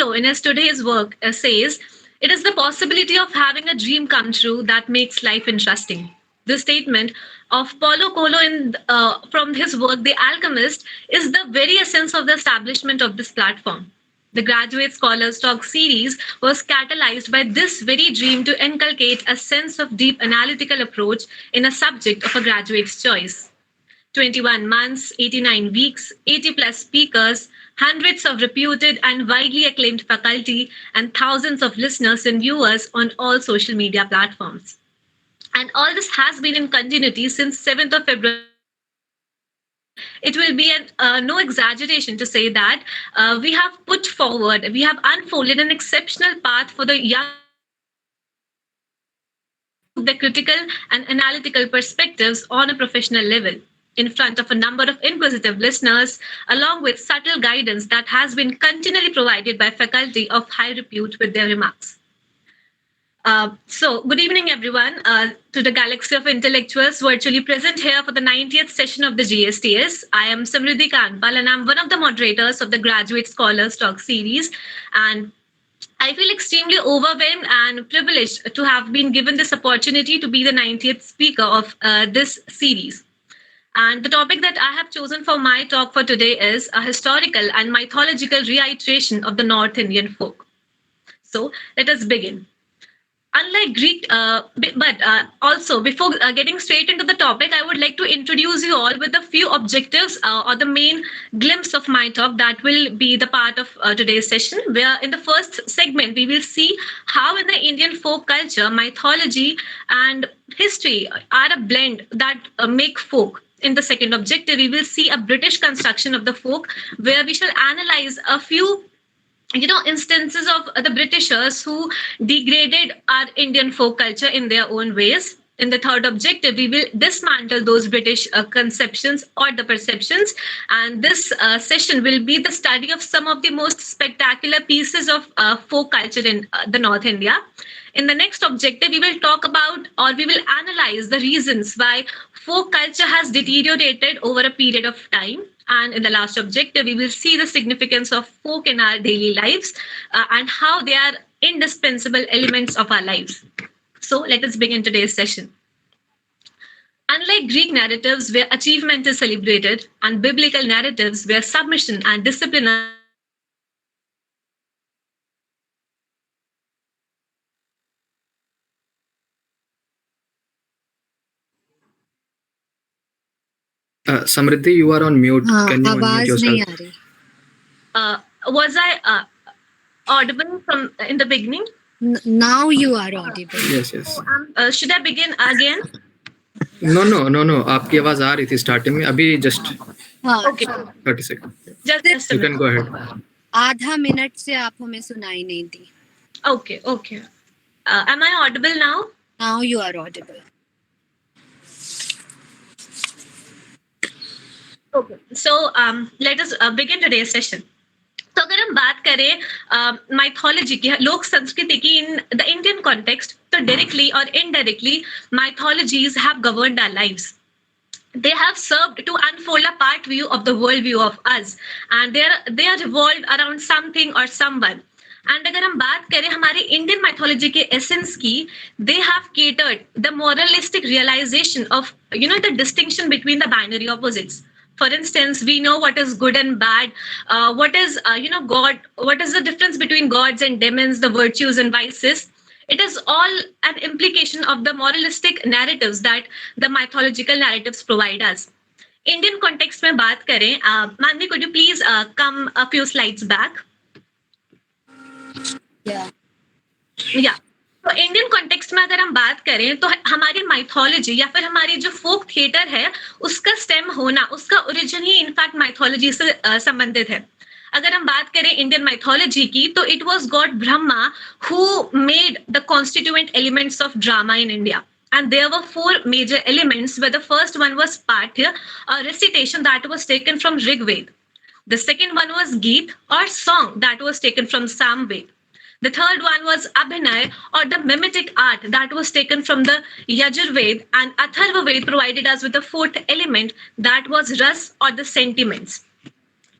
Coelho, in his today's work, says, "It is the possibility of having a dream come true that makes life interesting." The statement of Paulo Coelho from his work, The Alchemist, is the very essence of the establishment of this platform. The Graduate Scholars Talk series was catalyzed by this very dream to inculcate a sense of deep analytical approach in a subject of a graduate's choice. 21 months, 89 weeks, 80 plus speakers, hundreds of reputed and widely acclaimed faculty, and thousands of listeners and viewers on all social media platforms. And all this has been in continuity since 7th of February 2023. It will be no exaggeration to say that we have put forward, we have unfolded an exceptional path for the young improve their critical and analytical perspectives on a professional level in front of a number of inquisitive listeners, along with subtle guidance that has been continually provided by faculty of high repute with their remarks. Good evening, everyone, to the galaxy of intellectuals virtually present here for the 90th session of the GSTS. I am Samriddhi Kanpal, and I'm one of the moderators of the Graduate Scholars Talk series. And I feel extremely overwhelmed and privileged to have been given this opportunity to be the 90th speaker of this series. And the topic that I have chosen for my talk for today is a historical and mythological reiteration of the North Indian folk. So let us begin. Unlike Greek, also before getting straight into the topic, I would like to introduce you all with a few objectives or the main glimpse of my talk that will be the part of today's session, where in the first segment, we will see how in the Indian folk culture, mythology and history are a blend that make folk. In the second objective, we will see a British construction of the folk, where we shall analyze a few instances of the Britishers who degraded our Indian folk culture in their own ways. In the third objective, we will dismantle those British conceptions or the perceptions. And this session will be the study of some of the most spectacular pieces of folk culture in the North India. In the next objective, we will talk about or we will analyze the reasons why folk culture has deteriorated over a period of time. And in the last objective, we will see the significance of folk in our daily lives and how they are indispensable elements of our lives. So let us begin today's session. Unlike Greek narratives where achievement is celebrated and biblical narratives where submission and discipline are Samriddhi, you are on mute. Can you unmute yourself? नहीं आ रही. Was I audible from in the beginning? Now you are audible. Yes. Should I begin again? No. आपकी आवाज आ रही थी starting में. अभी just Okay. 30 seconds. Just a You can minute. go ahead. आधा minute से आप हमें सुनाई नहीं दी. Okay. Am I audible now? Now you are audible. Okay. So let us begin today's session. तो अगर हम बात करें माइथोलॉजी की, लोक संस्कृति की इन द इंडियन कॉन्टेक्स्ट, तो डायरेक्टली और indirectly mythologies have governed our lives. They have served to unfold a part view of the worldview of us, and they are revolved around something or someone. And अगर हम बात करें हमारे Indian mythology के essence की, they have catered the moralistic realization of the distinction between the binary opposites. For instance, we know what is good and bad, what is God, what is the difference between gods and demons, the virtues and vices. It is all an implication of the moralistic narratives that the mythological narratives provide us. Indian context में बात करें, Manvi, could you please come a few slides back? Yeah. तो Indian context में अगर हम बात करें तो हमारी माइथोलॉजी या फिर हमारी जो फोक थिएटर है उसका स्टेम होना, उसका ओरिजिन ही इनफैक्ट माइथोलॉजी से संबंधित है. अगर हम बात करें इंडियन माइथोलॉजी की, तो it was God Brahma who made the constituent elements of drama in India. And there were 4 major elements, where the first one was Pathya, a recitation that was taken from Rig Veda. The second one was Geet, or song, that was taken from Samved. The third one was Abhinay, or the mimetic art, that was taken from the Yajurved, and Atharvaved provided us with the 4th element, that was Ras, or the sentiments.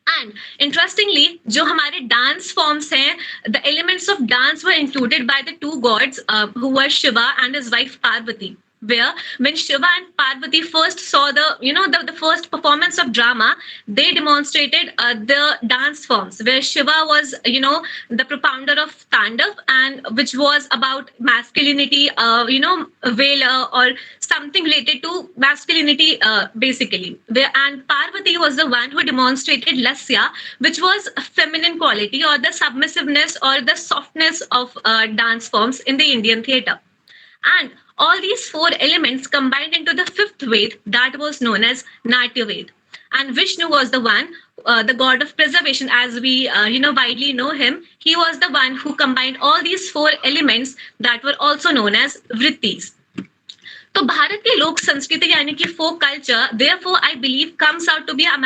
And interestingly, जो हमारे dance forms हैं, the elements of dance were included by the two gods who were Shiva and his wife Parvati. Where when Shiva and Parvati first saw the first performance of drama, they demonstrated the dance forms. Where Shiva was the propounder of Tandav, and which was about masculinity, Vela or something related to masculinity basically. And Parvati was the one who demonstrated Lasya, which was a feminine quality or the submissiveness or the softness of dance forms in the Indian theatre. And all these four elements combined into the fifth Ved that was known as Natya Ved. And Vishnu was the one, the god of preservation, as we widely know him. He was the one who combined all these four elements that were also known as vrittis. तो भारत की लोक संस्कृति यानी कि folk culture, therefore I believe comes out to be an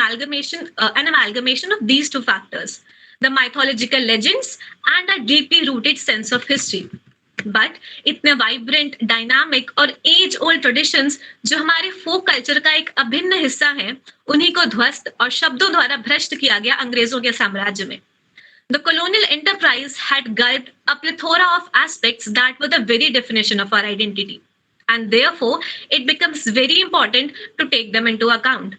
amalgamation of these two factors, the mythological legends and a deeply rooted sense of history. But इतने vibrant, dynamic और as old traditions जो हमारे फोक culture का एक अभिन्न हिस्सा है, उन्हीं को ध्वस्त और शब्दों द्वारा भ्रष्ट किया गया अंग्रेजों के साम्राज्य में. The colonial enterprise had gulped a plethora of aspects that were the very definition of our identity, and therefore it becomes very important to take them into account.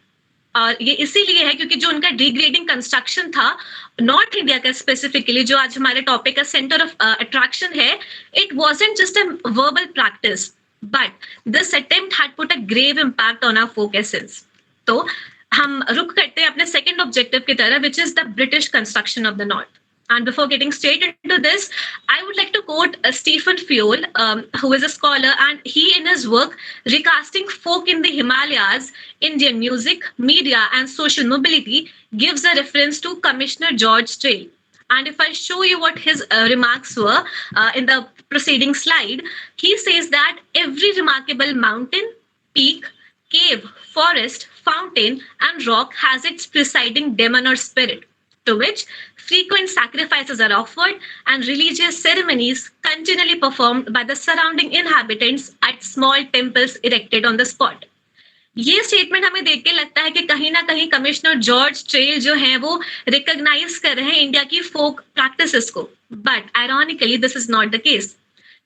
और ये इसीलिए है क्योंकि जो उनका डिग्रेडिंग कंस्ट्रक्शन था नॉर्थ इंडिया का specifically, जो आज हमारे टॉपिक का सेंटर ऑफ अट्रैक्शन है, it wasn't just a verbal practice, but this attempt had put a grave impact on our folk essence. तो हम रुक करते हैं अपने सेकंड ऑब्जेक्टिव की तरफ, which is the British construction of the north. And before getting straight into this, I would like to quote Stephen Feuell, who is a scholar, and he, in his work Recasting Folk in the Himalayas, Indian Music, Media and Social Mobility, gives a reference to Commissioner George Trail. And if I show you what his remarks were in the preceding slide, he says that every remarkable mountain, peak, cave, forest, fountain and rock has its presiding demon or spirit, to which frequent sacrifices are offered and religious ceremonies continually performed by the surrounding inhabitants at small temples erected on the spot. ये statement हमें देख के लगता है कि कहीं ना कहीं कमिश्नर जॉर्ज ट्रेल जो हैं वो रिकॉग्नाइज कर रहे हैं इंडिया की फोक प्रैक्टिसेस को, but ironically this is not the case,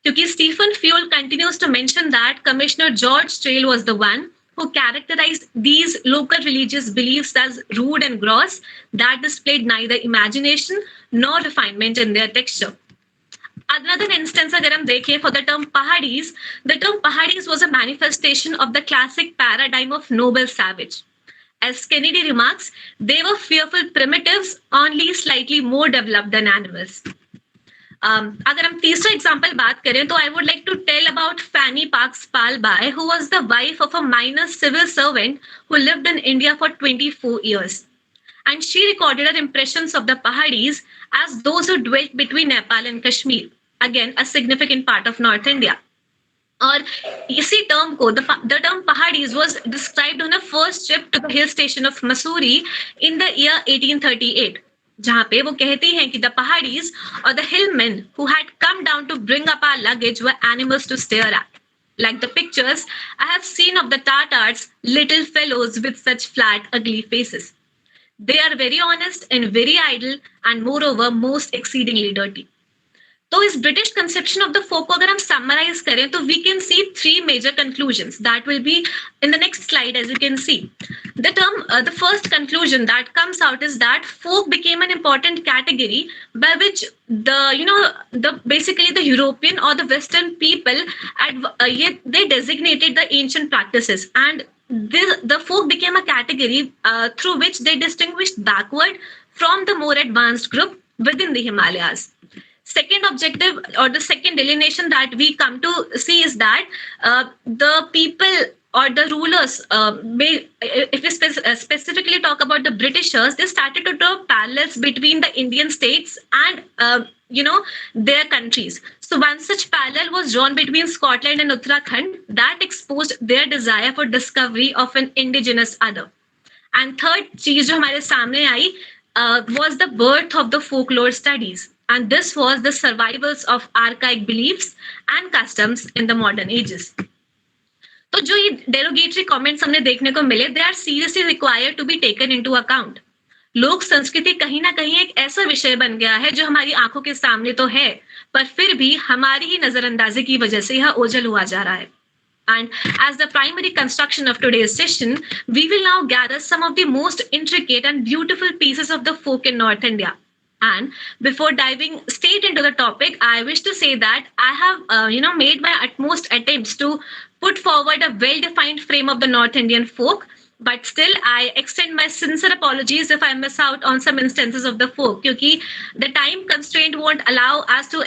क्योंकि Stephen Fuel continues to mention that commissioner George Trail was the one who characterized these local religious beliefs as rude and gross, that displayed neither imagination nor refinement in their texture. Another instance, agar hum dekhe, for the term Pahadis was a manifestation of the classic paradigm of noble savage. As Kennedy remarks, they were fearful primitives, only slightly more developed than animals. अगर हम तीसरा example बात करें तो I would like to tell about Fanny Parks Parlby, who was the wife of a minor civil servant who lived in India for 24 years, and she recorded her impressions of the Pahadis as those who dwelt between Nepal and Kashmir, again a significant part of North India. और इसी term को the term Pahadis was described on a first trip to the hill station of Mussoorie in the year 1838. जहां पे वो कहती हैं कि the Pahadis or the hillmen who had come down to bring up our luggage were animals to stare at. Like the pictures I have seen of the Tatars, little fellows with such flat, ugly faces. They are very honest and very idle and moreover most exceedingly dirty. तो इस British conception of the folk को अगर हम summarise करें तो we can see three major conclusions that will be in the next slide. As you can see the first conclusion that comes out is that folk became an important category by which basically the European or the Western people they designated the ancient practices, and the folk became a category through which they distinguished backward from the more advanced group within the Himalayas. Second objective or the second delineation that we come to see is that the people or the rulers, if we specifically talk about the Britishers, they started to draw parallels between the Indian states and their countries. So one such parallel was drawn between Scotland and Uttarakhand that exposed their desire for discovery of an indigenous other. And third चीज जो हमारे सामने आई was the birth of the folklore studies. And this was the survivals of archaic beliefs and customs in the modern ages. तो जो ये derogatory comments हमने देखने को मिले, they are seriously required to be taken into account. लोक संस्कृति कहीं ना कहीं एक ऐसा विषय बन गया है जो हमारी आंखों के सामने तो है, पर फिर भी हमारी ही नजरअंदाजी की वजह से यह ओझल हुआ जा रहा है. And as the primary construction of today's session, we will now gather some of the most intricate and beautiful pieces of the folk in North India. And before diving straight into the topic, I wish to say that I have, made my utmost attempts to put forward a well-defined frame of the North Indian folk. But still, I extend my sincere apologies if I miss out on some instances of the folk, because the time constraint won't allow us to,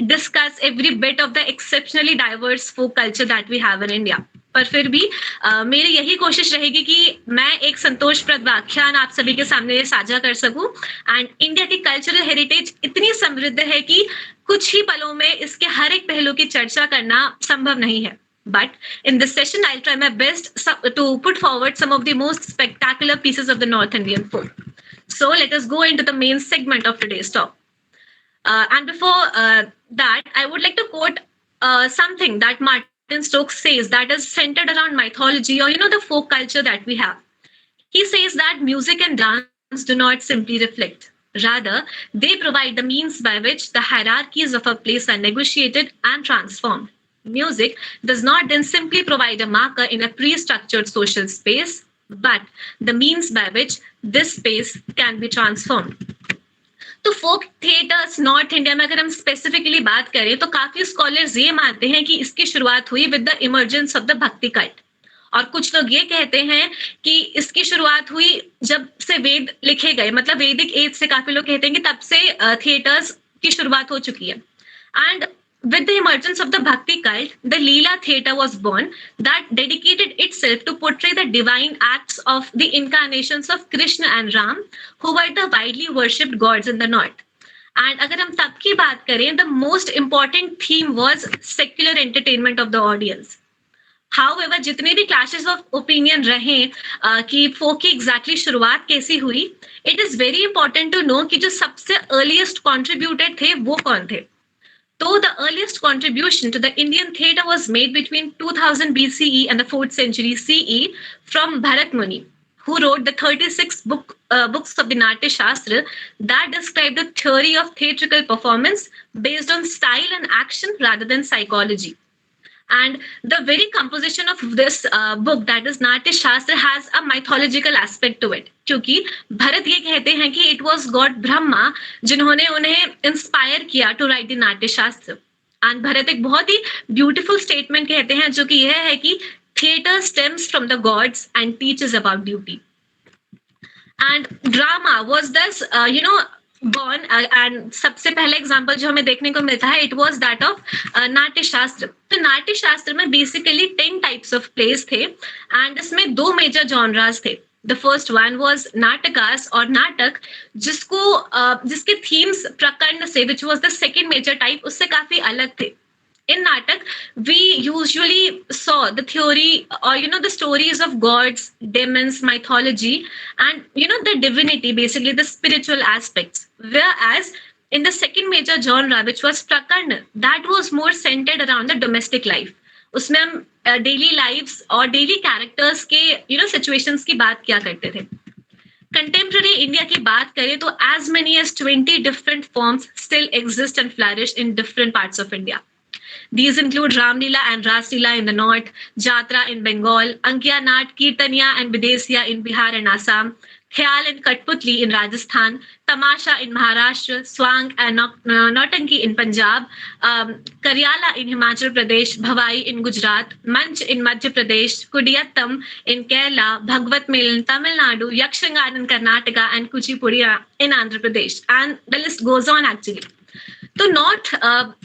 discuss every bit of the exceptionally diverse folk culture that we have in India. पर फिर भी मेरी यही कोशिश रहेगी कि मैं एक संतोषप्रद व्याख्यान आप सभी के सामने साझा कर सकूं. एंड इंडिया की कल्चरल हेरिटेज इतनी समृद्ध है कि कुछ ही पलों में इसके हर एक पहलू की चर्चा करना संभव नहीं है. But in this session, I'll try my best to put forward some of the most spectacular pieces of the North Indian folk. So let us go into the main segment of today's talk. And before that, I would like to quote something that Martin Stokes says that is centered around mythology or, the folk culture that we have. He says that music and dance do not simply reflect. Rather, they provide the means by which the hierarchies of a place are negotiated and transformed. Music does not then simply provide a marker in a pre-structured social space, but the means by which this space can be transformed. तो फोक theatres north India में अगर हम specifically बात करें तो काफी scholars ये मानते हैं कि इसकी शुरुआत हुई with the emergence of the भक्ति कल्ट. और कुछ लोग ये कहते हैं कि इसकी शुरुआत हुई जब से वेद लिखे गए, मतलब वैदिक एज से काफी लोग कहते हैं कि तब से थिएटर्स की शुरुआत हो चुकी है. And with the emergence of the Bhakti cult, the Leela theatre was born that dedicated itself to portray the divine acts of the incarnations of Krishna and Ram, who were the widely worshipped gods in the north. And अगर हम तब की बात करें, the most important theme was secular entertainment of the audience. However, जितने भी clashes of opinion रहे कि folk की exactly शुरुआत कैसी हुई, it is very important to know कि जो सबसे earliest contributed थे वो कौन थे. Though the earliest contribution to the Indian theatre was made between 2000 BCE and the 4th century CE from Bharat Muni, who wrote the 36 books of the Natya Shastra that describe the theory of theatrical performance based on style and action rather than psychology. And the very composition of this book, that is Natya Shastra, has a mythological aspect to it. क्योंकि भरत ये कहते हैं कि it was God Brahma जिन्होंने उन्हें inspire किया to right the नाट्य शास्त्र. एंड भरत एक बहुत ही ब्यूटीफुल स्टेटमेंट कहते हैं जो कि यह है कि theatre stems from the gods and teaches about duty. And drama was दस born and सबसे पहला एग्जांपल जो हमें देखने को मिलता है, इट वाज दैट ऑफ नाट्य शास्त्र. तो नाट्य शास्त्र में बेसिकली 10 टाइप्स ऑफ प्लेस थे एंड इसमें 2 मेजर जॉनरास थे. द फर्स्ट वन वाज नाटकास और नाटक, जिसके थीम्स प्रकरण से, which was the second major type, उससे काफी अलग थे. In Natak, we usually saw the theory or, the stories of gods, demons, mythology, and, the divinity, basically the spiritual aspects. Whereas in the second major genre, which was Prakarna, that was more centered around the domestic life. उसमें हम daily lives और daily characters के, situations की बात किया करते थे. Contemporary India की बात करें तो as many as 20 different forms still exist and flourish in different parts of India. These include Ramlila and Raslila in the north, Jatra in Bengal, Ankiya Nat, Kirtaniya and Videsiya in Bihar and Assam, Khayal and Katputli in Rajasthan, Tamasha in Maharashtra, Swang and Nautanki in Punjab, Karyala in Himachal Pradesh, Bhavai in Gujarat, Manch in Madhya Pradesh, Kudiyattam in Kerala, Bhagwat Mel in Tamil Nadu, Yakshangan in Karnataka and Kuchipudi in Andhra Pradesh. And the list goes on actually. तो north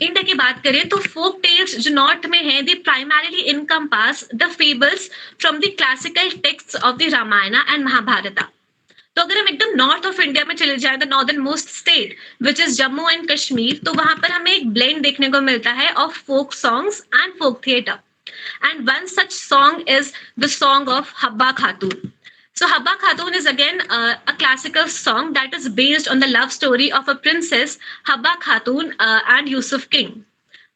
India की बात करें तो folk tales जो north में है, they primarily encompass the fables from the classical texts of the Ramayana and Mahabharata. तो अगर हम एकदम नॉर्थ ऑफ इंडिया में चले जाए, the northern most state which is Jammu and Kashmir, तो वहां पर हमें एक ब्लेंड देखने को मिलता है of folk songs and folk theatre. And one such song is the song of Habba Khatoon. So Habba Khatun is again a classical song that is based on the love story of a princess, Habba Khatun and Yusuf King.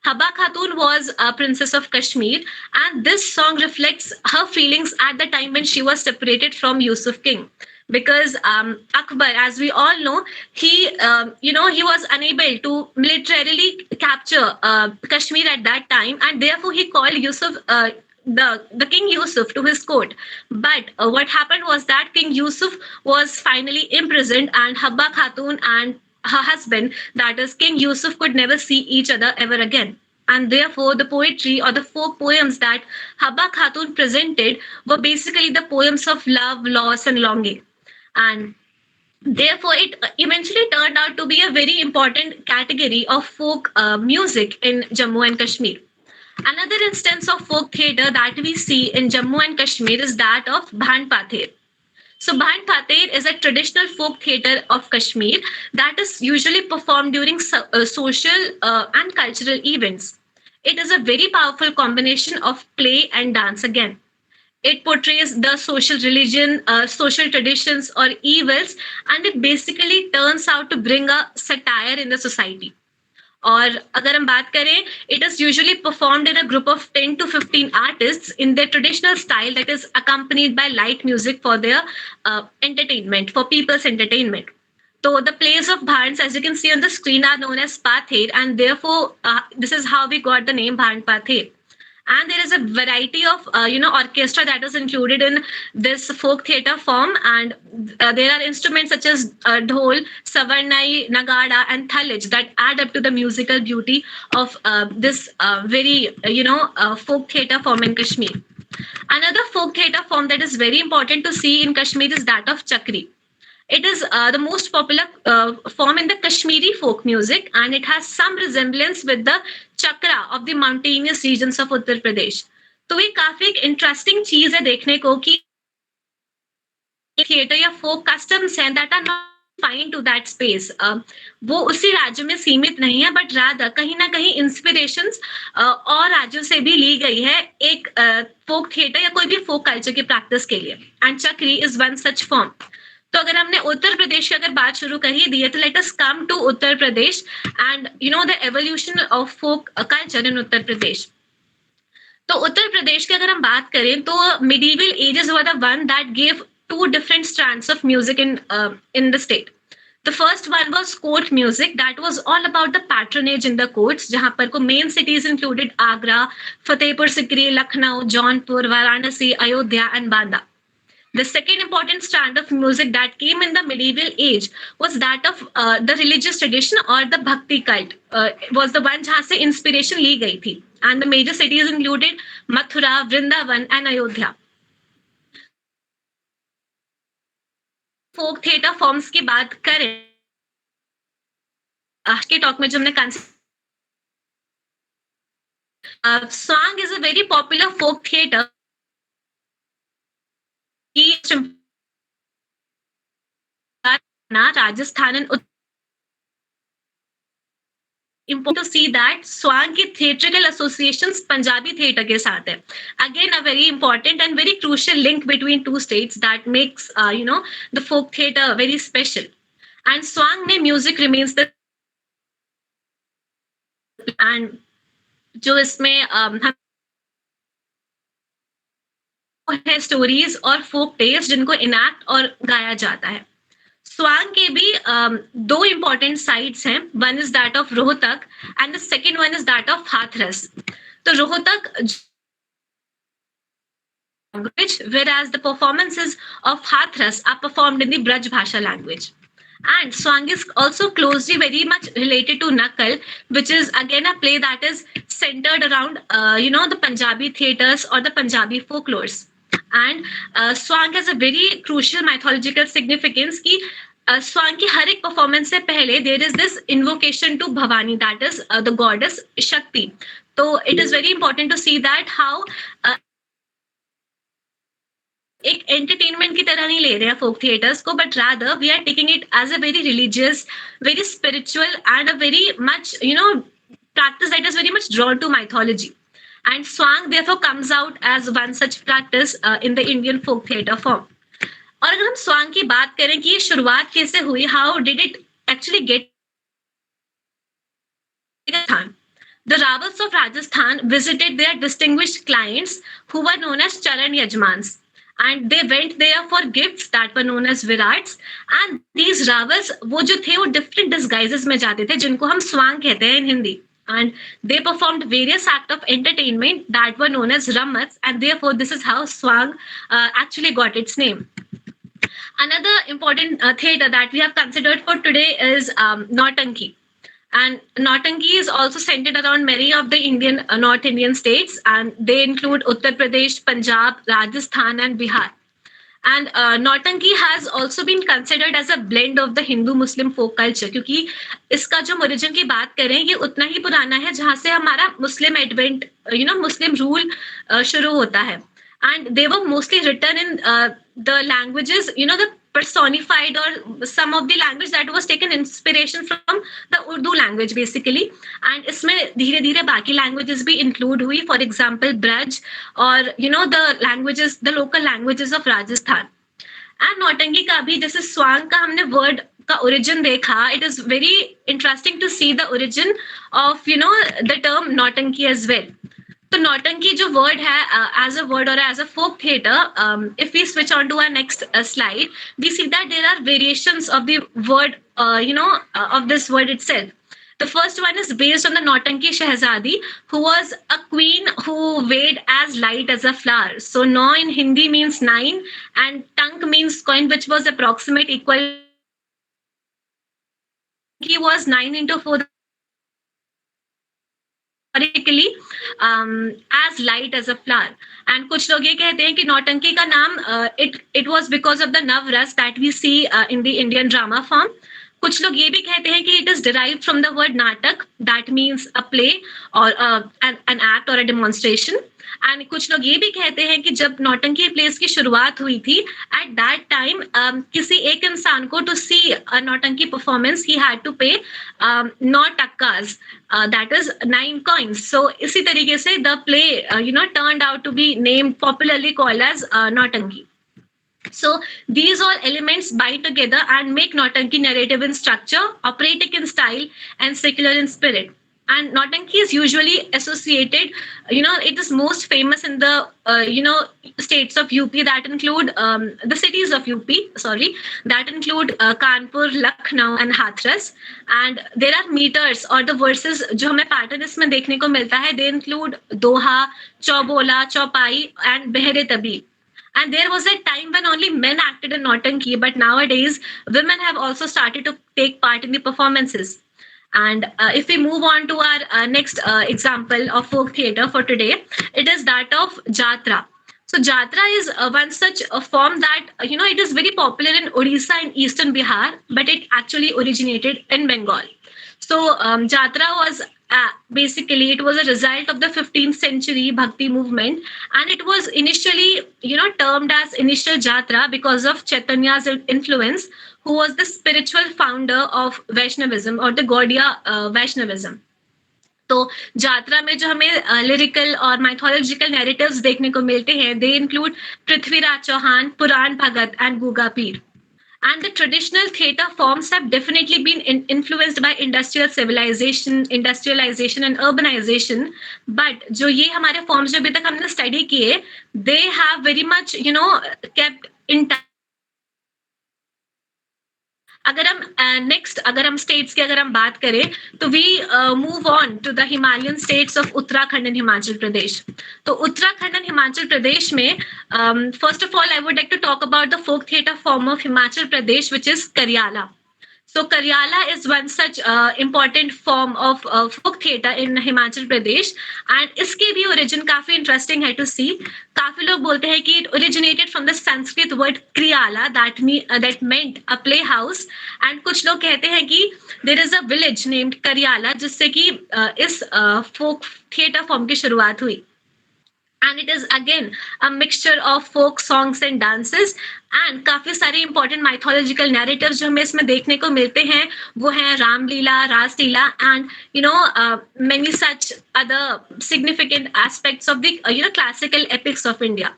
Habba Khatun was a princess of Kashmir, and this song reflects her feelings at the time when she was separated from Yusuf King. because Akbar, as we all know, he was unable to militarily capture Kashmir at that time, and therefore he called Yusuf. The King Yusuf to his court, but what happened was that King Yusuf was finally imprisoned, and Habba Khatun and her husband, that is King Yusuf, could never see each other ever again. And therefore, the poetry or the folk poems that Habba Khatun presented were basically the poems of love, loss, and longing. And therefore, it eventually turned out to be a very important category of folk music in Jammu and Kashmir. Another instance of folk theatre that we see in Jammu and Kashmir is that of Bhan Pather. So Bhan Pather is a traditional folk theatre of Kashmir that is usually performed during social and cultural events. It is a very powerful combination of play and dance again. It portrays the social religion, social traditions, or evils, and it basically turns out to bring a satire in the society. और अगर हम बात करें, it is usually performed in a group of 10 to 15 artists in their traditional style that is accompanied by light music for their entertainment, for people's entertainment. So the plays of Bhans, as you can see on the screen, are known as Pather, and therefore this is how we got the name Bhan Pather. And there is a variety of orchestra that is included in this folk theatre form, and there are instruments such as dhol, savarnai, nagada, and thalij that add up to the musical beauty of this very folk theatre form in Kashmir. Another folk theatre form that is very important to see in Kashmir is that of chakri. It is the most popular form in the Kashmiri folk music, and it has some resemblance with the chakra of the mountainous regions of Uttar Pradesh. तो ये काफी एक interesting चीज है देखने को कि theatre या फोक कस्टम्स हैं that are not fine to that space, वो उसी राज्य में सीमित नहीं है, बट रादर कहीं ना कहीं इंस्पिरेशंस और राज्यों से भी ली गई है एक फोक थिएटर या कोई भी फोक कल्चर की प्रैक्टिस के लिए. एंड चक्री इज वन सच फॉर्म. तो अगर हमने उत्तर प्रदेश की अगर बात शुरू कर ही दी है, तो let us come to Uttar Pradesh and the evolution of folk culture in Uttar Pradesh. तो उत्तर प्रदेश की अगर हम बात करें तो medieval ages were the one that gave two different strands of music in the state. The first one was court music that was all about the patronage in the courts, जहाँ पर को main cities included Agra, Fatehpur Sikri, Lucknow, Jaunpur, Varanasi, Ayodhya, and Banda. The second important strand of music that came in the medieval age was that of the religious tradition or the bhakti cult. Was the one जहाँ से inspiration ली गई थी. And the major cities included Mathura, Vrindavan, and Ayodhya. Folk theatre forms की बात करें, आज के talk में जो हमने song is a very popular folk theatre. Rajasthan and important to see that Swang की theatrical associations Punjabi theatre के साथ है. Again, a very important and very crucial link between two states that makes the folk theatre very special. And Swang में music remains the and जो इसमें हम है stories और फोक टेल्स जिनको इनैक्ट और गाया जाता है. स्वांग के भी दो इंपॉर्टेंट साइट्स हैं. One is that of Rohtak and the second one is that of Hathras. तो Rohtak language, whereas the performances of Hathras are performed in the Braj Bhasha language. And Swang is also closely very much related to Nakal, which is again a play that is centered around the Punjabi theatres or the Punjabi folklores. And Swang has a very crucial mythological significance कि Swang की हर एक performance से पहले there is this invocation to Bhavani, that is the goddess Shakti. So it is very important to see that how एक entertainment की तरह नहीं ले रहे हैं फोक थिएटर्स को, but rather we are taking it as a very religious, very spiritual and a very much practice that is very much drawn to mythology. And Swang therefore comes out as one such practice in the Indian folk theatre form. और अगर हम स्वांग की बात करें कि ये शुरुआत कैसे हुई, how did it actually get, the Ravals of Rajasthan visited their distinguished clients who were known as Charan Yajmans. and they went there for gifts that were known as virats. And these ravas, वो जो थे वो different disguises में जाते थे जिनको हम swang कहते हैं in Hindi. And they performed various acts of entertainment that were known as ramats, and therefore this is how swang actually got its name. Another important theatre that we have considered for today is Nautanki. And Nautanki is also centered around many of the Indian North Indian states, and they include Uttar Pradesh, Punjab, Rajasthan, and Bihar. And Nautanki has also been considered as a blend of the Hindu-Muslim folk culture, क्योंकि इसका जो origin की बात करें ये उतना ही पुराना है जहाँ से हमारा Muslim Advent, Muslim rule शुरू होता है. And they were mostly written in the languages, the personified or some of the language that was taken inspiration from the Urdu language basically. And इसमें धीरे धीरे बाकी languages भी include हुई, for example Braj or the languages, the local languages of Rajasthan. And Nautanki का भी जैसे swang का हमने word का origin देखा, it is very interesting to see the origin of the term Nautanki as well. तो नौटंकी जो वर्ड है as a word or as a folk theatre, if we switch on to our next slide, we see that there are variations of the word, of this word itself. The first one is based on the Nautanki Shehzadi, who was a queen who weighed as light as a flower. So Nau in Hindi means 9, and Tank means coin, which was approximate equal. He was 9 into 4. Historically as light as a flower. And कुछ लोग ये कहते हैं कि नौटंकी का नाम it was because of the navras that we see in the Indian drama form. कुछ लोग ये भी कहते हैं कि it is derived from the word natak, that means a play or an act or a demonstration. And कुछ लोग ये भी कहते हैं कि जब नौटंकी प्लेस की शुरुआत हुई थी, at that time किसी एक इंसान को to see a नौटंकी performance he had to pay 9 takkas, that is 9 coins. So इसी तरीके से the play turned out to be named, popularly called as Nautanki. So these all elements bind together and make Nautanki narrative in structure, operatic in style, and secular in spirit. And Nautanki is usually associated, it is most famous in the, states of UP that include, the cities of UP, that include Kanpur, Lucknow, and Hathras. And there are meters or the verses जो हमें pattern इसमें देखने को मिलता है. They include Doha, Chaubola, Chaupai, and Behre Tabi. And there was a time when only men acted in Nautanki, but nowadays women have also started to take part in the performances. And if we move on to our next example of folk theatre for today, it is that of Jatra. So Jatra is one such a form that, it is very popular in Odisha and Eastern Bihar, but it actually originated in Bengal. So Jatra was basically, it was a result of the 15th century Bhakti movement, and it was initially, termed as initial Jatra because of Chaitanya's influence, who was the spiritual founder of Vaishnavism or the Gaudiya Vaishnavism. तो जात्रा में जो हमें lyrical और mythological narratives देखने को मिलते हैं, they include Prithviraj Chauhan, Puran Bhagat, and Guga Pir. And the traditional theatre forms have definitely been influenced by industrialization and urbanization. But जो ये हमारे forms जो अभी तक हमने study किए, they have very much, kept intact. अगर हम next अगर हम states की अगर हम बात करें तो we move on to the Himalayan states of Uttarakhand and Himachal Pradesh. तो उत्तराखंड and Himachal Pradesh में first of all I would like to talk about the folk theatre form of Himachal Pradesh, which is Karyala. So Karyala is one such important form of folk theatre in Himachal Pradesh, and इसके भी origin काफी interesting है to see. काफी लोग बोलते हैं कि it originated from the Sanskrit word Kriyala that meant a playhouse, and कुछ लोग कहते हैं कि there is a village named Karyala जिससे कि इस folk theatre form की शुरुआत हुई. And it is again a mixture of folk songs and dances, and काफी सारे important mythological narratives जो हमें इसमें देखने को मिलते हैं वो हैं रामलीला, रासलीला, and many such other significant aspects of the classical epics of India.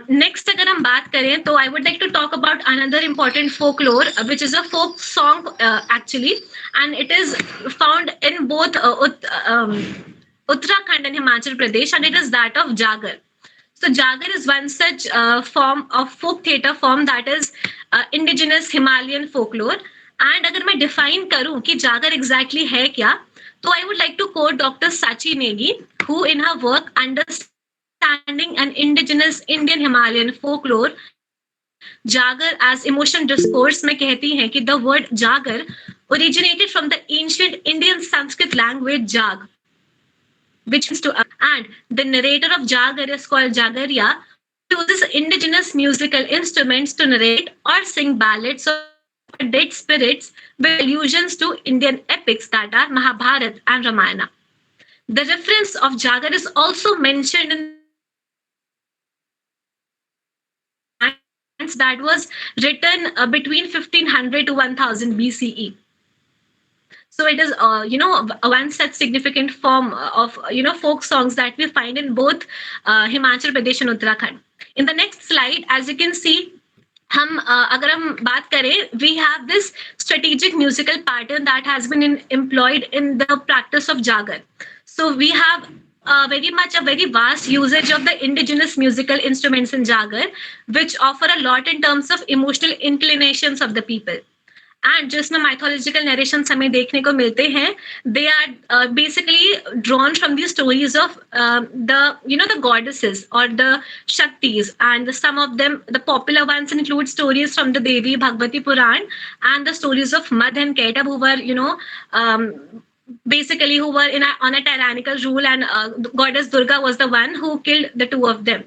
Next अगर हम बात करें तो I would like to talk about another important folklore, which is a folk song actually, and it is found in both Uttarakhand and Himachal Pradesh, and it is that of Jagar. So Jagar is one such form of folk theatre form that is indigenous Himalayan folklore. And अगर मैं define करूँ कि जागर exactly है क्या, तो I would like to quote Dr. Sachi Negi, who in her work Understanding an Indigenous Indian Himalayan Folklore, जागर as emotion discourse में कहती हैं कि the word जागर originated from the ancient Indian Sanskrit language jag, which means to, and the narrator of Jagar is called Jagaria, who uses indigenous musical instruments to narrate or sing ballads of dead spirits with allusions to Indian epics that are Mahabharata and Ramayana. The reference of Jagar is also mentioned in that was written between 1500 to 1000 BCE. So it is, one such significant form of, folk songs that we find in both Himachal Pradesh and Uttarakhand. In the next slide, as you can see, अगर हम बात करें, we have this strategic musical pattern that has been employed in the practice of Jagar. So we have a very vast usage of the indigenous musical instruments in Jagar, which offer a lot in terms of emotional inclinations of the people. And जिसमें mythological narrations हमें देखने को मिलते हैं, they are basically drawn from the stories of the goddesses or the Shaktis, and some of them, the popular ones, include stories from the Devi Bhagavati Puran and the stories of Madh and Ketab, who were basically who were on a tyrannical rule, and goddess Durga was the one who killed the two of them.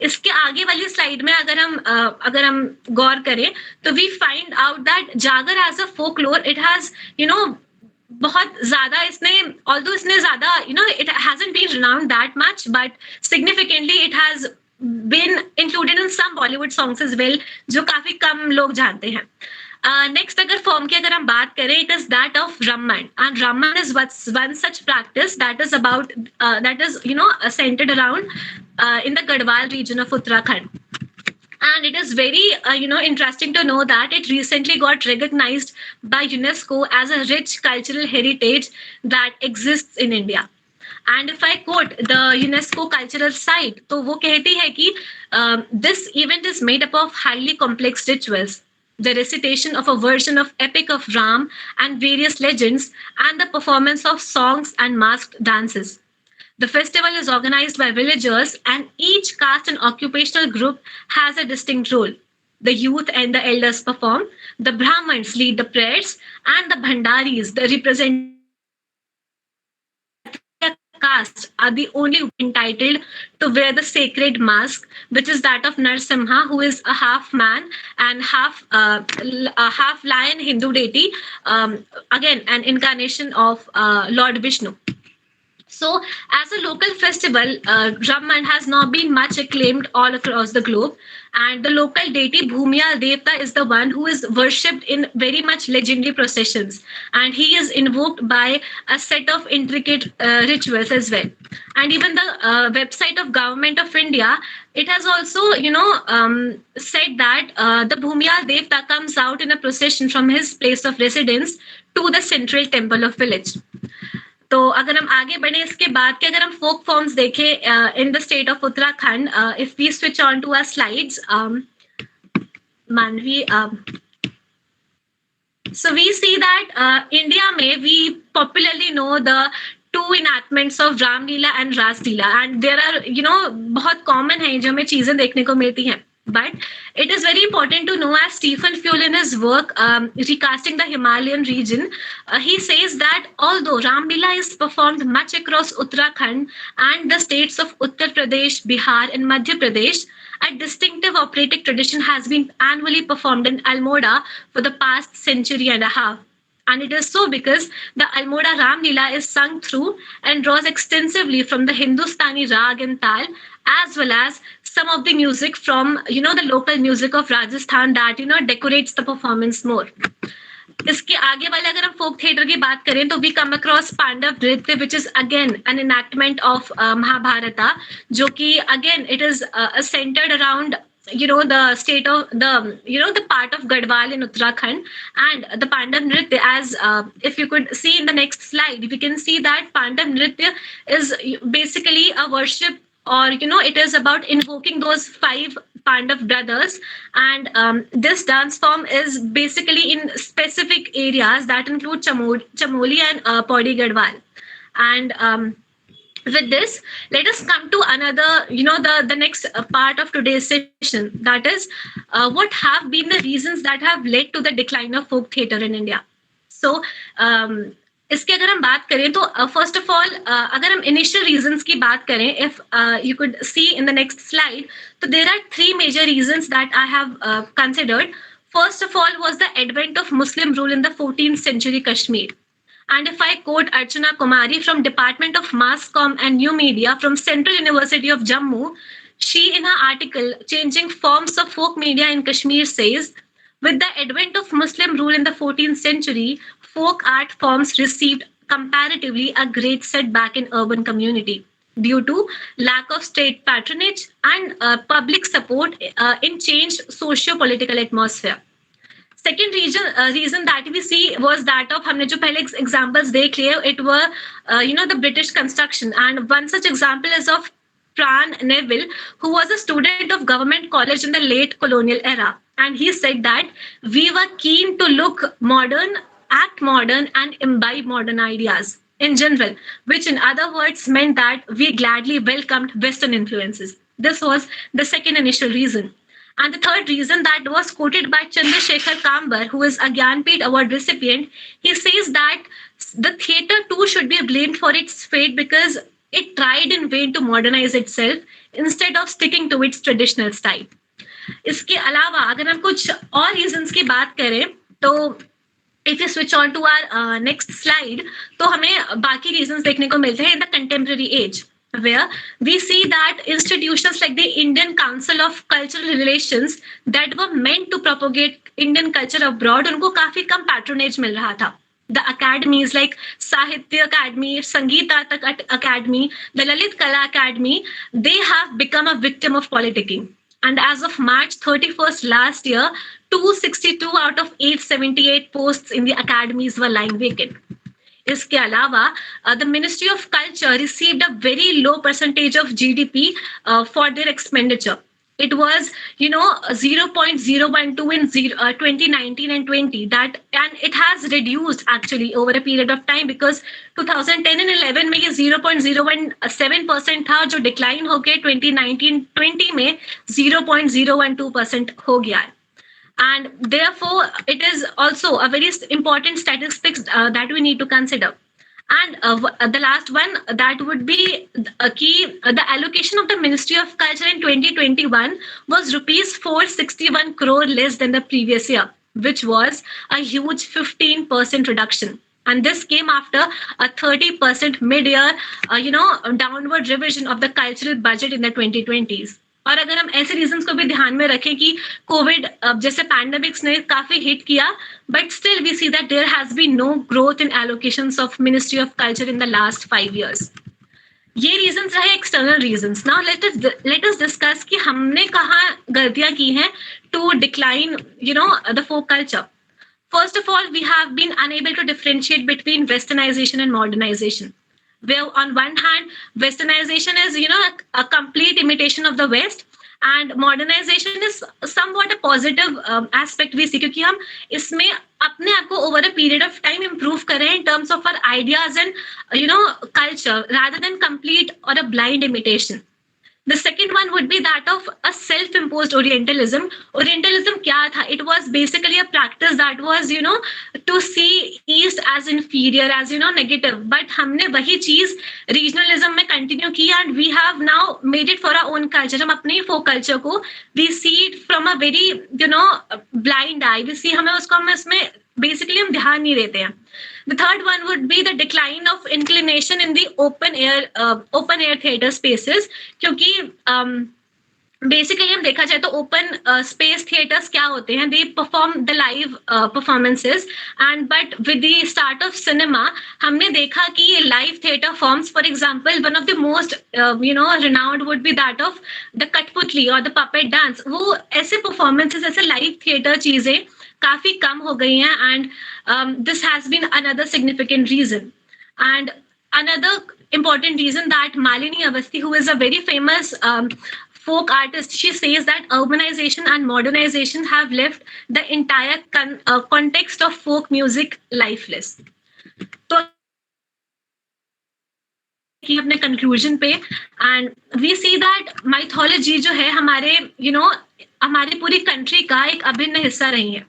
इसके आगे वाली slide में अगर हम गौर करें, तो we find out that Jagar as a folklore, it has बहुत ज्यादा इसने ज्यादा it hasn't been renowned that much, but significantly it has been included in some Bollywood songs as well, जो काफी कम लोग जानते हैं. Next, अगर फॉर्म की अगर हम बात करें, it is that of Raman, and Raman is one such practice that is about that is centered around in the Garhwal region of Uttarakhand. And it is very interesting to know that it recently got recognized by UNESCO as a rich cultural heritage that exists in India. And if I quote the UNESCO cultural site, तो वो कहती है कि this event is made up of highly complex rituals, the recitation of a version of epic of Ram and various legends, and the performance of songs and masked dances. The festival is organized by villagers, and each caste and occupational group has a distinct role. The youth and the elders perform, the Brahmins lead the prayers, and the Bhandaris, the represent caste, are the only entitled to wear the sacred mask, which is that of Narsimha, who is a half man and half lion Hindu deity, again an incarnation of Lord Vishnu. So, as a local festival, Raman has now been much acclaimed all across the globe, and the local deity Bhumiyal Devta is the one who is worshipped in very much legendary processions, and he is invoked by a set of intricate rituals as well. And even the website of Government of India, it has also said that the Bhumiyal Devta comes out in a procession from his place of residence to the central temple of village. तो अगर हम आगे बढ़े इसके बाद के, अगर हम फोक फॉर्म्स देखें in the state of Uttarakhand, if we switch on to our slides, Manvi, so we see that India में we popularly know the two enactments of Ram Leela and Ras Leela, and there are बहुत common है जो हमें चीजें देखने को मिलती हैं. But it is very important to know, as Stephen Fuel in his work recasting the Himalayan region, he says that although Ram Leela is performed much across Uttarakhand and the states of Uttar Pradesh, Bihar and Madhya Pradesh, a distinctive operatic tradition has been annually performed in Almora for the past century and a half. And it is so because the Almora Ram Leela is sung through and draws extensively from the Hindustani Rag and Tal, as well as some of the music from, the local music of Rajasthan that, decorates the performance more. इसके आगे वाले अगर हम folk theatre की बात करें, तो we come across Pandav Nritya, which is again an enactment of Mahabharata, जो कि again it is centered around the state of the part of Garhwal in Uttarakhand. And the Pandav Nritya, as if you could see in the next slide, we can see that Pandav Nritya is basically a worship or it is about invoking those five Pandav brothers. And this dance form is basically in specific areas that include Chamoli and Pauri Garhwal. And with this, let us come to another, the next part of today's session. That is, what have been the reasons that have led to the decline of folk theatre in India. So, इसके अगर हम बात करें तो first of all अगर हम initial reasons की बात करें, if you could see in the next slide, तो there are three major reasons that I have considered. First of all was the advent of Muslim rule in the 14th century Kashmir. And if I quote Archana Kumari from Department of Mass Com and New Media from Central University of Jammu, she in her article Changing Forms of Folk Media in Kashmir says, with the advent of Muslim rule in the 14th century, folk art forms received comparatively a great setback in urban community due to lack of state patronage and public support in changed socio-political atmosphere. Second reason that we see was that of हमने जो पहले examples देख लिए, it were the British construction, and one such example is of Fran Neville, who was a student of government college in the late colonial era, and he said that we were keen to look modern, act modern, and imbibe modern ideas in general, which in other words meant that we gladly welcomed Western influences. This was the second initial reason. And the third reason that was quoted by Chandrasekhar Kambar, who is a Gyanpith Award recipient, he says that the theatre too should be blamed for its fate because it tried in vain to modernize itself instead of sticking to its traditional style. इसके अलावा अगर हम कुछ और reasons की बात करें तो if you switch on to our next slide, तो हमें बाकी reasons देखने को मिलते हैं in the contemporary age, where we see that institutions like the Indian Council of Cultural Relations that were meant to propagate Indian culture abroad, उनको काफी कम patronage मिल रहा था. The academies like Sahitya Academy, Sangeeta Academy, the Lalit Kala Academy, they have become a victim of politicking. And as of March 31st last year, 262 out of 878 posts in the academies were lying vacant. इसके अलावा the Ministry of Culture received a very low percentage of GDP for their expenditure. It was 0.012 in 2019 and 20, and it has reduced actually over a period of time, because 2010 and 11 में ये 0.017% था, जो decline होके 2019-20 में 0.012% हो गया है. And therefore, it is also a very important statistics that we need to consider. And the last one that would be a key, the allocation of the Ministry of Culture in 2021 was rupees 461 crore less than the previous year, which was a huge 15% reduction. And this came after a 30% mid-year, downward revision of the cultural budget in the 2020s. और अगर हम ऐसे reasons को भी ध्यान में रखें कि कोविड जैसे पैंडेमिक्स ने काफी हिट किया, but still we see that there has been no growth in allocations of ministry of culture in the last 5 years. ये रीजंस रहे external reasons. Now let us discuss कि हमने कहाँ गलतियां की हैं to decline the folk culture. First of all, we have been unable to differentiate between westernization and modernization, where on one hand westernization is a complete imitation of the west, and modernization is somewhat a positive aspect we see, क्योंकि हम इसमें अपने आप को over a period of time improve कर रहे हैं in terms of our ideas and culture, rather than complete or a blind imitation. The second one would be that of a self-imposed Orientalism. Orientalism क्या था? It was basically a practice that was, to see East as inferior, as, negative. But हमने वही चीज regionalism में continue की, and we have now made it for our own culture. हम अपने folk culture को, we see it from a very, blind eye. We see हमें उसको हम इसमें basically हम ध्यान नहीं देते हैं. The third one would be the decline of inclination in the open air theater spaces, क्योंकि basically हम देखा जाए तो open space theaters क्या होते हैं? They perform the live performances, but with the start of cinema हमने देखा कि live theater forms, for example, one of the most renowned would be that of the Kathputli or the puppet dance. वो ऐसे performances, ऐसे live theater चीजें काफी कम हो गई हैं, and this has been another significant reason. And another important reason that Malini Avasthi, who is a very famous folk artist, she says that urbanization and modernization have left the entire context of folk music lifeless. तो कि अपने conclusion पे, and we see that mythology जो है हमारे हमारी पूरी country का एक अभिन्न हिस्सा रही है.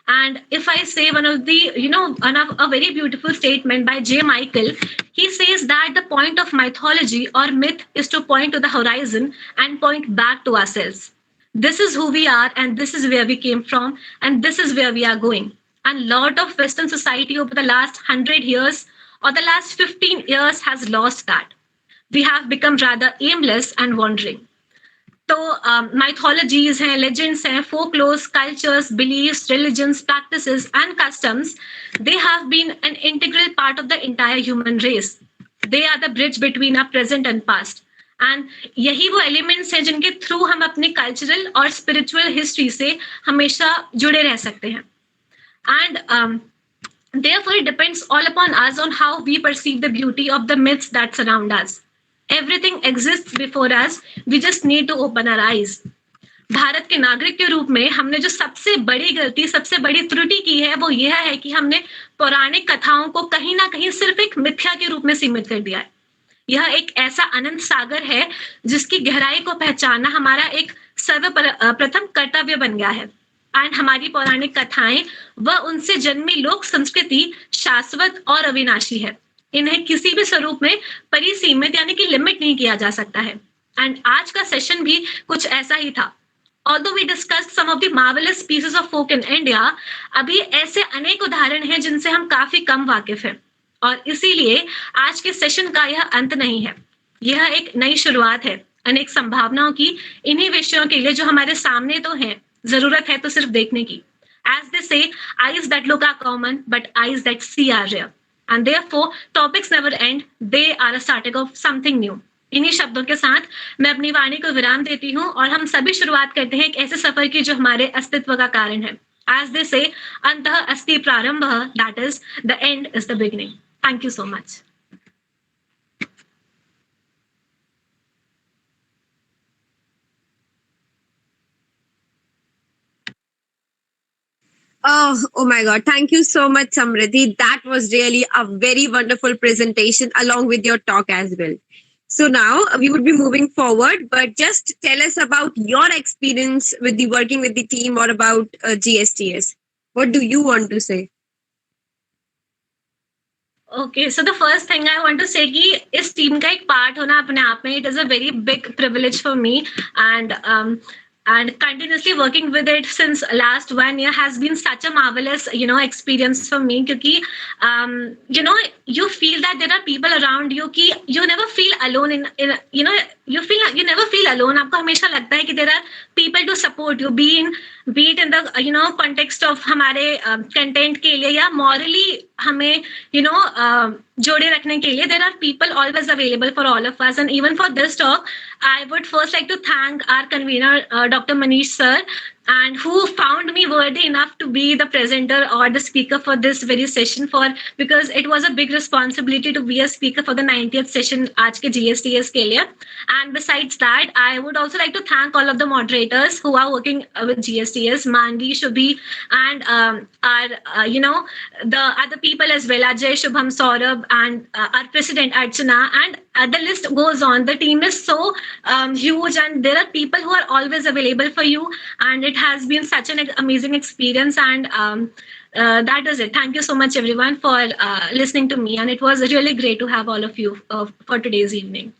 And if I say one of a very beautiful statement by J. Michael, he says that the point of mythology or myth is to point to the horizon and point back to ourselves. This is who we are, and this is where we came from, and this is where we are going. And lot of Western society over the last 100 years or the last 15 years has lost that. We have become rather aimless and wandering. तो mythologies हैं, legends हैं, folklores, cultures, beliefs, religions, practices and customs, they have been an integral part of the entire human race. They are the bridge between our present and past. And यही वो elements हैं जिनके through हम अपने cultural और spiritual history से हमेशा जुड़े रह सकते हैं. And therefore it depends all upon us on how we perceive the beauty of the myths that surround us. Everything exists before us. We just need to open our eyes. Bharat के नागरिक के रूप में हमने जो सबसे बड़ी गलती, सबसे बड़ी त्रुटि की है, वो यह है कि हमने पौराणिक कथाओं को कहीं ना कहीं सिर्फ एक मिथ्या के रूप में सीमित कर दिया है. यह एक ऐसा अनंत सागर है जिसकी गहराई को पहचानना हमारा एक सर्वप्रथम कर्तव्य बन गया है. एंड हमारी पौराणिक कथाएं व उनसे जन्मी लोक संस्कृति शाश्वत और अविनाशी है. इन्हें किसी भी स्वरूप में परिसीमित यानी कि लिमिट नहीं किया जा सकता है. एंड आज का सेशन भी कुछ ऐसा ही था. Although we discussed some of the marvelous pieces of folk in India, अभी ऐसे अनेक उदाहरण हैं जिनसे हम काफी कम वाकिफ हैं. और इसीलिए आज के सेशन का यह अंत नहीं है. यह एक नई शुरुआत है अनेक संभावनाओं की, इन्हीं विषयों के लिए जो हमारे सामने तो हैं. जरूरत है तो सिर्फ देखने की. As they say, eyes that look are common, but eyes that see are rare. And therefore, topics never end. They are a starting of something new. इन्हीं शब्दों के साथ मैं अपनी वाणी को विराम देती हूँ और हम सभी शुरुआत करते हैं एक ऐसे सफर की जो हमारे अस्तित्व का कारण है. As they say, अंतः अस्ति प्रारंभः, that is, the end is the beginning. Thank you so much. Oh my God. Thank you so much, Samriddhi. That was really a very wonderful presentation along with your talk as well. So now we would be moving forward, but just tell us about your experience with the working with the team or about GSTS. What do you want to say? Okay, so the first thing I want to say कि इस team का एक part होना अपने आप में, it is a very big privilege for me, and continuously working with it since last 1 year has been such a marvelous experience for me. क्योंकि you feel that there are people around you कि you never feel alone in you never feel alone. आपको हमेशा लगता है कि there are people to support you, be it in the context of हमारे content के लिए या morally हमें जोड़े रखने के लिए. There are people always available for all of us. And even for this talk, I would first like to thank our convener, Dr. Manish sir, and who found me worthy enough to be the presenter or the speaker for this very session, because it was a big responsibility to be a speaker for the 90th session आज के GSTS के लिए. And besides that, I would also like to thank all of the moderators who are working with GSTS, Manvi, Shubhi, and our the other people as well, Ajay, Shubham, Saurabh, and our president Archana, and the list goes on. The team is so huge, and there are people who are always available for you, and it has been such an amazing experience. And that is it. Thank you so much everyone for listening to me, and it was really great to have all of you for today's evening.